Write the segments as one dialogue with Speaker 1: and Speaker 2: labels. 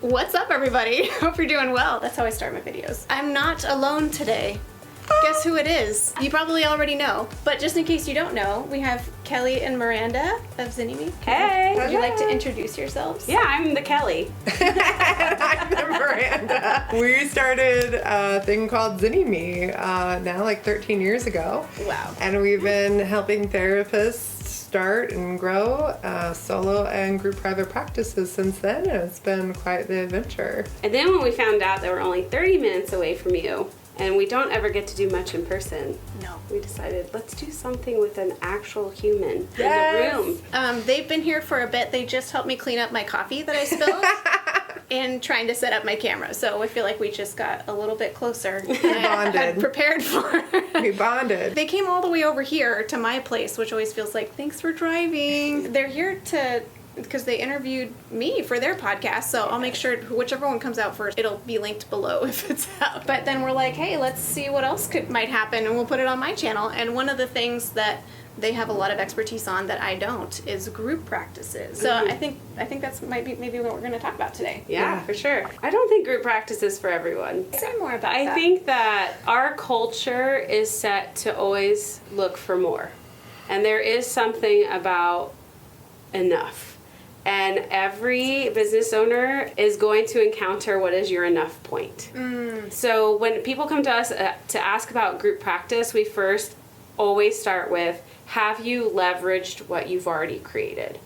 Speaker 1: What's up, everybody? Hope you're doing well. That's how I start my videos. I'm not alone today. Guess who it is? You probably already know, but just in case you don't know, we have Kelly and Miranda of Zynnyme.
Speaker 2: Hey!
Speaker 1: Would you like to introduce yourselves?
Speaker 2: Yeah, I'm the Kelly.
Speaker 3: I'm the Miranda. We started a thing called Zynnyme now like 13 years ago.
Speaker 1: Wow.
Speaker 3: And we've been helping therapists start and grow solo and group private practices since then, and it's been quite the adventure.
Speaker 2: And then when we found out that we're only 30 minutes away from you, and we don't ever get to do much in person,
Speaker 1: No.
Speaker 2: we decided, let's do something with an actual human
Speaker 3: Yes.
Speaker 2: in the room.
Speaker 1: They've been here for a bit. They just helped me clean up my coffee that I spilled and trying to set up my camera. So I feel like we just got a little bit closer than I had
Speaker 3: bonded.
Speaker 1: prepared for.
Speaker 3: We bonded.
Speaker 1: They came all the way over here to my place, which always feels like, thanks for driving. They're here because they interviewed me for their podcast, so I'll make sure whichever one comes out first, it'll be linked below if it's out. But then we're like, hey, let's see what else might happen, and we'll put it on my channel. And one of the things that they have a lot of expertise on that I don't is group practices. So I think that's maybe what we're going to talk about today.
Speaker 2: Yeah, for sure. I don't think group practice is for everyone.
Speaker 1: Say more about that.
Speaker 2: I think that our culture is set to always look for more. And there is something about enough. And every business owner is going to encounter what is your enough point. So when people come to us to ask about group practice, we first always start with, have you leveraged what you've already created?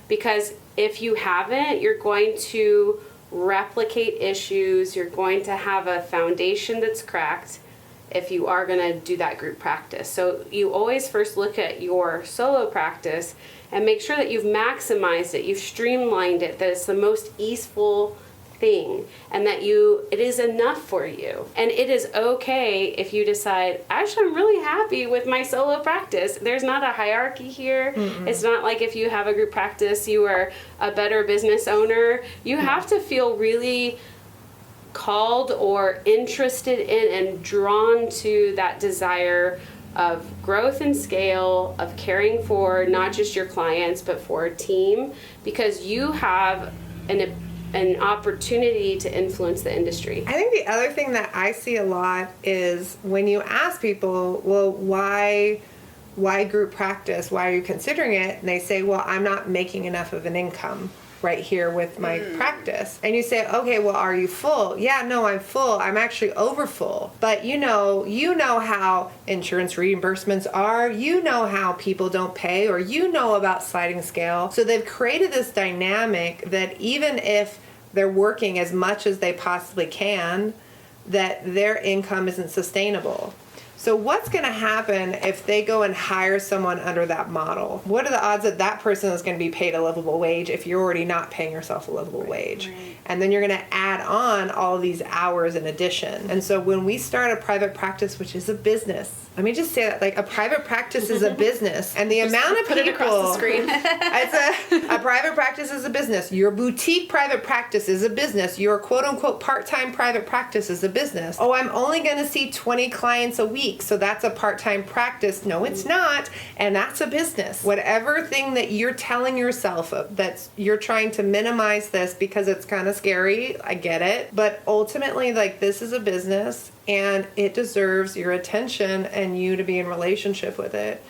Speaker 2: Because if you haven't, you're going to replicate issues, you're going to have a foundation that's cracked if you are going to do that group practice. So you always first look at your solo practice and make sure that you've maximized it, you've streamlined it, that it's the most easeful thing, and that it is enough for you. And it is okay if you decide, actually I'm really happy with my solo practice. There's not a hierarchy here. It's not like if you have a group practice you are a better business owner. You have to feel really called or interested in and drawn to that desire of growth and scale, of caring for not just your clients but for a team, because you have an opportunity to influence the industry.
Speaker 3: I think the other thing that I see a lot is when you ask people, well, why group practice? Why are you considering it? And they say, well, I'm not making enough of an income right here with my practice. And you say, okay, well, are you full? Yeah, no, I'm full. I'm actually over full. But you know how insurance reimbursements are. You know how people don't pay, or you know about sliding scale. So they've created this dynamic that even if they're working as much as they possibly can, that their income isn't sustainable. So what's going to happen if they go and hire someone under that model? What are the odds that that person is going to be paid a livable wage if you're already not paying yourself a livable wage?
Speaker 1: Right.
Speaker 3: And then you're going to add on all of these hours in addition. And so when we start a private practice, which is a business, let me just say that, like, a private practice is a business. And the amount of
Speaker 1: put
Speaker 3: people...
Speaker 1: it across the screen.
Speaker 3: It's a private practice is a business. Your boutique private practice is a business. Your quote-unquote part-time private practice is a business. Oh, I'm only going to see 20 clients a week, so that's a part-time practice. No, it's not, and that's a business. Whatever thing that you're telling yourself that you're trying to minimize this because it's kind of scary, I get it. But ultimately, like, this is a business, and it deserves your attention and you to be in relationship with it.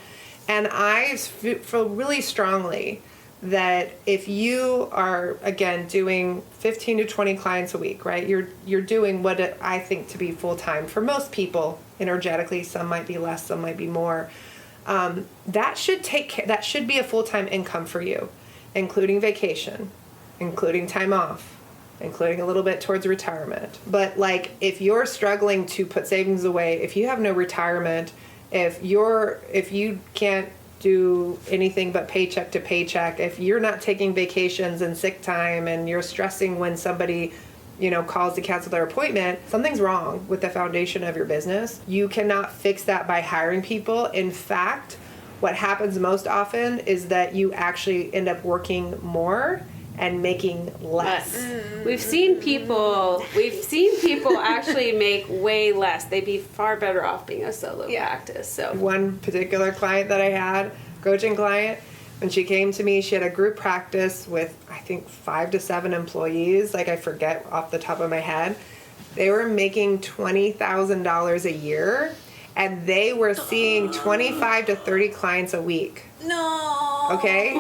Speaker 3: And I feel really strongly that if you are, again, doing 15 to 20 clients a week, right? You're doing what I think to be full-time for most people, energetically. Some might be less, some might be more. That should be a full-time income for you, including vacation, including time off, including a little bit towards retirement. But like, if you're struggling to put savings away, if you have no retirement, if you can't do anything but paycheck to paycheck, if you're not taking vacations and sick time, and you're stressing when somebody calls to cancel their appointment, something's wrong with the foundation of your business. You cannot fix that by hiring people. In fact, what happens most often is that you actually end up working more and making less.
Speaker 2: We've seen people actually make way less. They'd be far better off being a solo practice. So
Speaker 3: one particular client that I had, coaching client, And she came to me, she had a group practice with, I think, 5 to 7 employees. Like, I forget off the top of my head. They were making $20,000 a year, and they were seeing 25 to 30 clients a week.
Speaker 1: No.
Speaker 3: Okay?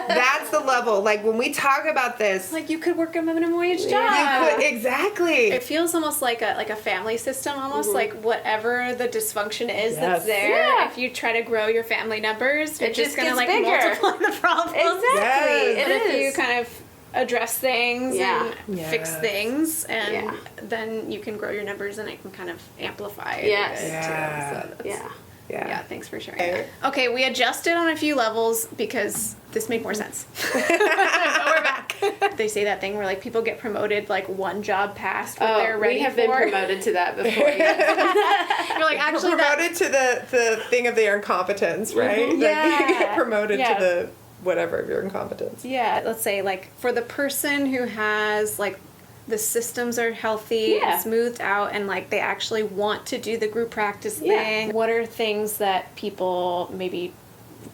Speaker 3: That's the level. Like, when we talk about this,
Speaker 1: Like, you could work a minimum wage job.
Speaker 3: you could, exactly.
Speaker 1: It feels almost like a family system, almost like whatever the dysfunction is
Speaker 3: Yes.
Speaker 1: that's there.
Speaker 2: Yeah.
Speaker 1: If you try to grow your family numbers, you're
Speaker 2: It
Speaker 1: just
Speaker 2: just
Speaker 1: gonna
Speaker 2: gets
Speaker 1: like
Speaker 2: bigger.
Speaker 1: multiply the problems.
Speaker 2: Exactly.
Speaker 3: Yes.
Speaker 1: But
Speaker 2: It
Speaker 1: if you
Speaker 2: is.
Speaker 1: kind of address things
Speaker 2: Yeah.
Speaker 1: and fix
Speaker 3: Yes.
Speaker 1: things, and
Speaker 2: Yeah.
Speaker 1: then you can grow your numbers, and it can kind of amplify it.
Speaker 2: Yes.
Speaker 1: a bit,
Speaker 3: Yeah.
Speaker 1: too. So that's,
Speaker 2: Yeah.
Speaker 1: yeah, thanks for sharing that. Okay, we adjusted on a few levels because this made more sense. But we're back. They say that thing where like people get promoted like one job past what they're ready
Speaker 2: we have
Speaker 1: for.
Speaker 2: been promoted to that before.
Speaker 1: You're like, actually,
Speaker 3: We're promoted to the thing of their incompetence, right? Like,
Speaker 1: Yeah.
Speaker 3: you get promoted
Speaker 1: Yeah.
Speaker 3: to the whatever of your incompetence.
Speaker 1: yeah, let's say like for the person who has like the systems are healthy
Speaker 2: Yeah.
Speaker 1: and smoothed out, and like they actually want to do the group practice
Speaker 2: Yeah.
Speaker 1: thing. What are things that people maybe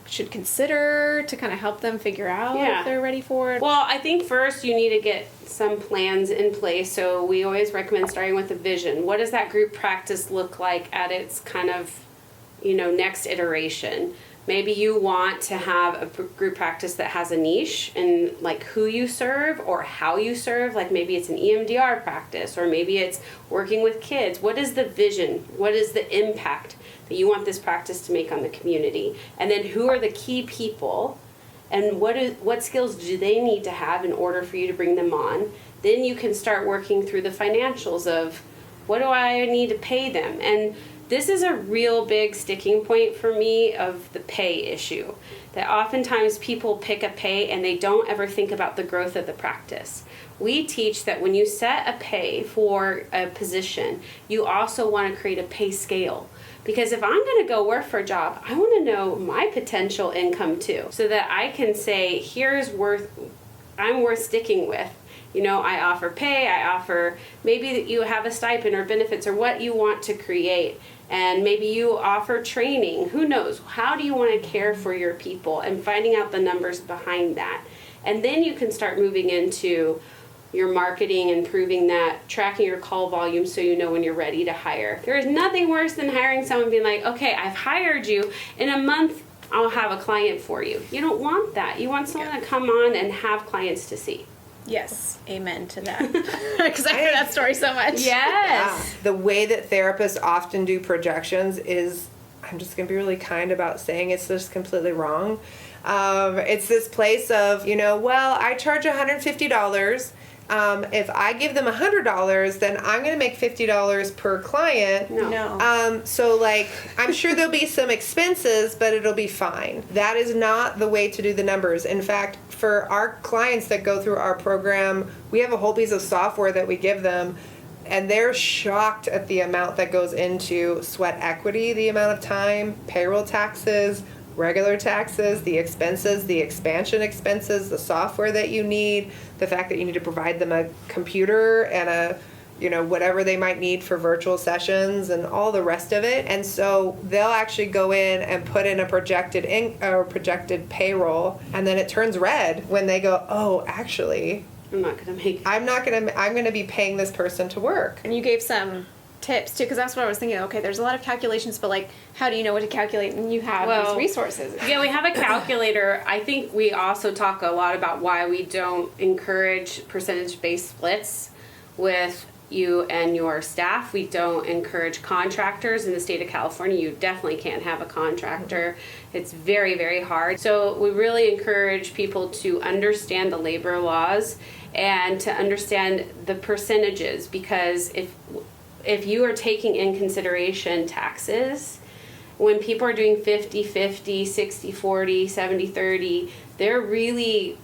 Speaker 1: should consider to kind of help them figure out
Speaker 2: Yeah.
Speaker 1: if they're ready for it?
Speaker 2: Well, I think first you need to get some plans in place. So we always recommend starting with a vision. What does that group practice look like at its kind of, next iteration? Maybe you want to have a group practice that has a niche in like who you serve or how you serve. Like maybe it's an EMDR practice, or maybe it's working with kids. What is the vision? What is the impact that you want this practice to make on the community? And then who are the key people, and what skills do they need to have in order for you to bring them on? Then you can start working through the financials of what do I need to pay them? And this is a real big sticking point for me of the pay issue. That oftentimes people pick a pay and they don't ever think about the growth of the practice. We teach that when you set a pay for a position, you also want to create a pay scale. Because if I'm going to go work for a job, I want to know my potential income too, so that I can say, I'm worth sticking with. I offer pay, I offer maybe that you have a stipend or benefits or what you want to create. And maybe you offer training. Who knows? How do you want to care for your people, and finding out the numbers behind that. And then you can start moving into your marketing, improving that, tracking your call volume so you know when you're ready to hire. There is nothing worse than hiring someone being like, okay, I've hired you. In a month, I'll have a client for you. You don't want that. You want someone to come on and have clients to see.
Speaker 1: Yes, amen to that. Because I hear that story so much.
Speaker 2: Yes.
Speaker 3: The way that therapists often do projections is, I'm just going to be really kind about saying it's just completely wrong. It's this place of, well, I charge $150. If I give them $100, then I'm going to make $50 per client.
Speaker 1: No.
Speaker 3: So like, I'm sure there'll be some expenses, but it'll be fine. That is not the way to do the numbers. In fact, for our clients that go through our program, we have a whole piece of software that we give them, and they're shocked at the amount that goes into sweat equity, the amount of time, payroll taxes, regular taxes, the expenses, the expansion expenses, the software that you need, the fact that you need to provide them a computer and whatever they might need for virtual sessions and all the rest of it. And so they'll actually go in and put in a projected payroll, and then it turns red when they go, oh, actually,
Speaker 2: I'm
Speaker 3: going to be paying this person to work.
Speaker 1: And you gave some tips too, because that's what I was thinking. Okay, there's a lot of calculations, but like, how do you know what to calculate when you have these resources?
Speaker 2: Yeah, we have a calculator. I think we also talk a lot about why we don't encourage percentage-based splits with you and your staff. We don't encourage contractors. In the state of California, you definitely can't have a contractor. It's very, very hard. So we really encourage people to understand the labor laws and to understand the percentages, because if you are taking in consideration taxes, when people are doing 50-50, 60-40, 70-30, they're really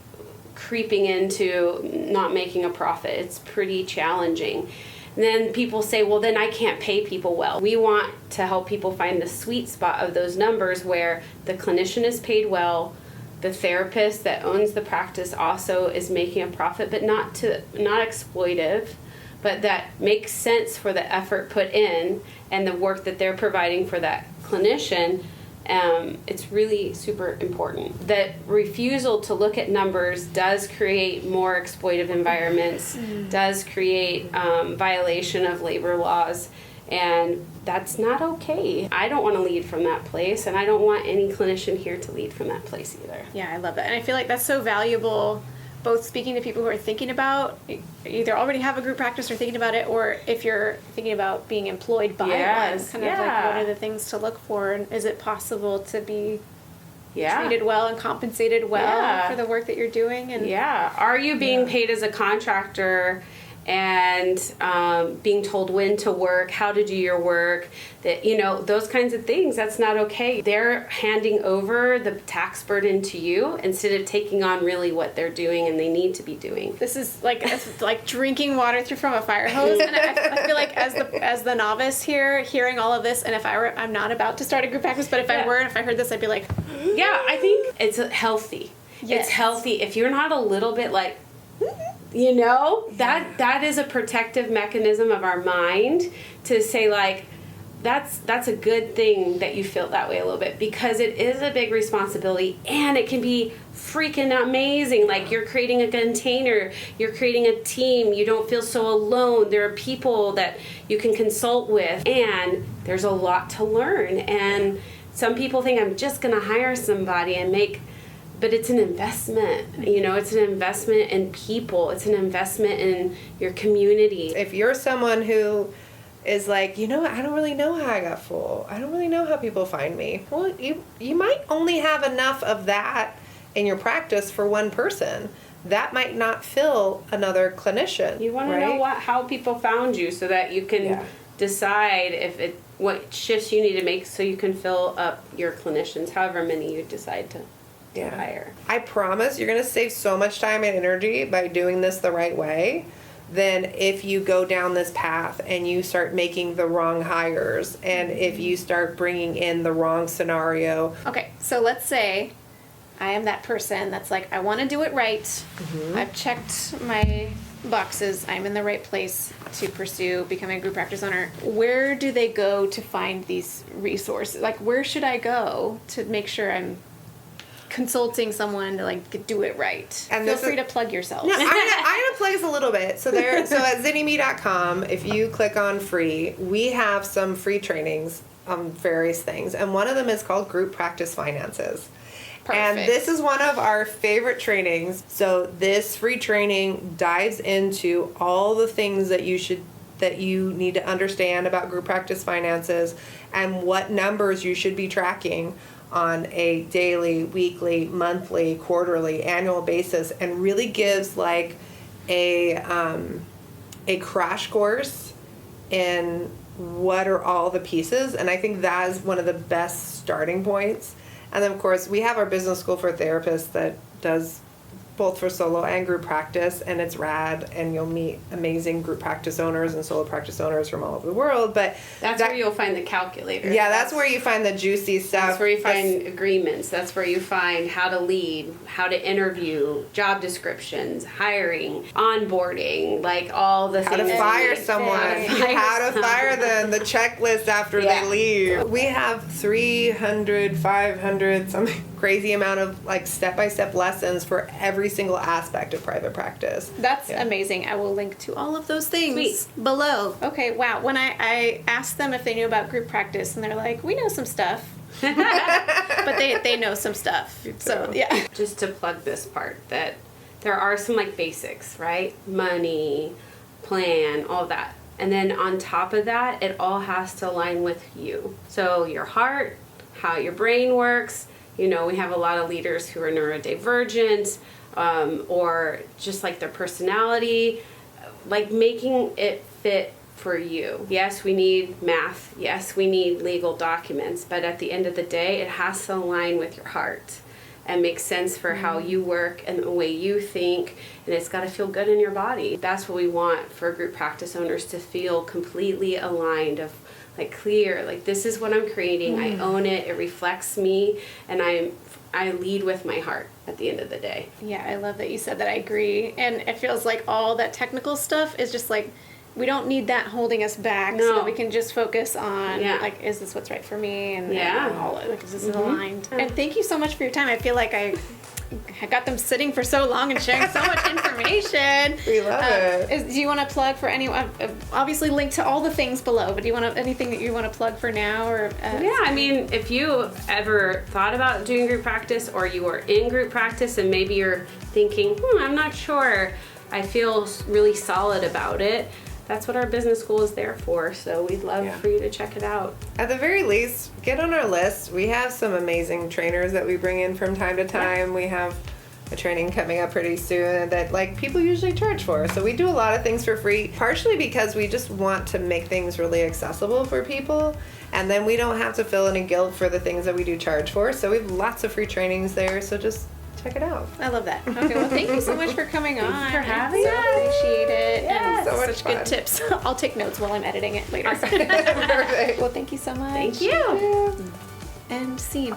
Speaker 2: creeping into not making a profit. It's pretty challenging. And then people say, well, then I can't pay people well. We want to help people find the sweet spot of those numbers where the clinician is paid well, the therapist that owns the practice also is making a profit, but not exploitive, but that makes sense for the effort put in and the work that they're providing for that clinician. It's really super important. That refusal to look at numbers does create more exploitive environments, does create violation of labor laws, and that's not okay. I don't want to lead from that place, and I don't want any clinician here to lead from that place either.
Speaker 1: Yeah, I love that. And I feel like that's so valuable, both speaking to people who are thinking about, either already have a group practice or thinking about it, or if you're thinking about being employed by one, kind of like what are the things to look for, and is it possible to be treated well and compensated well for the work that you're doing? And
Speaker 2: are you being paid as a contractor and being told when to work, how to do your work, that, you know, those kinds of things, that's not okay. They're handing over the tax burden to you instead of taking on really what they're doing and they need to be doing.
Speaker 1: This is like it's like drinking water from a fire hose, and I feel like as the novice here, hearing all of this, and if I were, I'm not about to start a group practice, but if I were, if I heard this, I'd be like,
Speaker 2: I think it's healthy.
Speaker 1: Yes.
Speaker 2: It's healthy. If you're not a little bit like, you know, that is a protective mechanism of our mind to say, like, that's a good thing that you feel that way a little bit, because it is a big responsibility and it can be freaking amazing. Like, you're creating a container, you're creating a team, you don't feel so alone, there are people that you can consult with, and there's a lot to learn. And some people think, I'm just gonna hire somebody and make, but it's an investment. You know, it's an investment in people, it's an investment in your community.
Speaker 3: If you're someone who is like, you know what, I don't really know how I got full, I don't really know how people find me, well, you might only have enough of that in your practice for one person. That might not fill another clinician.
Speaker 2: You want to know how people found you, so that you can decide what shifts you need to make, so you can fill up your clinicians, however many you decide to hire.
Speaker 3: I promise you're going to save so much time and energy by doing this the right way than if you go down this path and you start making the wrong hires, and if you start bringing in the wrong scenario.
Speaker 1: Okay, so let's say I am that person that's like, I want to do it right. Mm-hmm. I've checked my boxes. I'm in the right place to pursue becoming a group practice owner. Where do they go to find these resources? Like, where should I go to make sure I'm consulting someone to like do it right? And feel free to plug yourself.
Speaker 3: No, I'm gonna plug us a little bit. So at zynnyme.com, if you click on free, we have some free trainings on various things, and one of them is called Group Practice Finances. Perfect. And this is one of our favorite trainings. So this free training dives into all the things that you need to understand about group practice finances and what numbers you should be tracking on a daily, weekly, monthly, quarterly, annual basis, and really gives like a crash course in what are all the pieces. And I think that is one of the best starting points. And then, of course, we have our business school for therapists that does both for solo and group practice, and it's rad, and you'll meet amazing group practice owners and solo practice owners from all over the world. But
Speaker 2: that's where you'll find the calculator.
Speaker 3: Yeah, that's where you find the juicy stuff.
Speaker 2: That's where you find agreements. That's where you find how to lead, how to interview, job descriptions, hiring, onboarding, like all the
Speaker 3: how
Speaker 2: things.
Speaker 3: How to fire someone, how to fire them, the checklist after they leave. We have 300, 500, something crazy amount of like step-by-step lessons for every single aspect of private practice.
Speaker 1: That's amazing. I will link to all of those things below. Okay, wow. When I asked them if they knew about group practice, and they're like, we know some stuff. But they know some stuff. So, yeah.
Speaker 2: Just to plug this part, that there are some like basics, right? Money, plan, all that. And then on top of that, it all has to align with you. So your heart, how your brain works. You know, we have a lot of leaders who are neurodivergent, or just like their personality, like making it fit for you. Yes, we need math. Yes, we need legal documents. But at the end of the day, it has to align with your heart and make sense for how you work and the way you think. And it's got to feel good in your body. That's what we want for group practice owners, to feel completely aligned, of like clear, like this is what I'm creating. I own it. It reflects me, and I lead with my heart at the end of the day.
Speaker 1: Yeah, I love that you said that. I agree. And it feels like all that technical stuff is just like we don't need that holding us back,
Speaker 2: No.
Speaker 1: so that we can just focus on
Speaker 2: Yeah.
Speaker 1: like, is this what's right for me, and
Speaker 2: Yeah.
Speaker 1: and all like, is this aligned? And thank you so much for your time. I feel like I got them sitting for so long and sharing so much information.
Speaker 3: We love it.
Speaker 1: Do you want to plug for anyone? Obviously, link to all the things below. But do you want to, anything that you want to plug for now, or?
Speaker 2: Yeah, I mean, if you ever thought about doing group practice, or you are in group practice and maybe you're thinking, I'm not sure, I feel really solid about it, that's what our business school is there for. So we'd love for you to check it out.
Speaker 3: At the very least, get on our list. We have some amazing trainers that we bring in from time to time. We have a training coming up pretty soon that like people usually charge for. So we do a lot of things for free, partially because we just want to make things really accessible for people. And then we don't have to feel any guilt for the things that we do charge for. So we have lots of free trainings there. So just check it out.
Speaker 1: I love that. Okay, well, thank you so much for coming on.
Speaker 2: for having
Speaker 1: so
Speaker 2: us.
Speaker 1: appreciate it.
Speaker 3: Yeah,
Speaker 1: and
Speaker 3: so much
Speaker 1: such good
Speaker 3: fun.
Speaker 1: tips. I'll take notes while I'm editing it later.
Speaker 3: Perfect.
Speaker 1: Well, thank you so much.
Speaker 2: Thank you.
Speaker 1: And scene.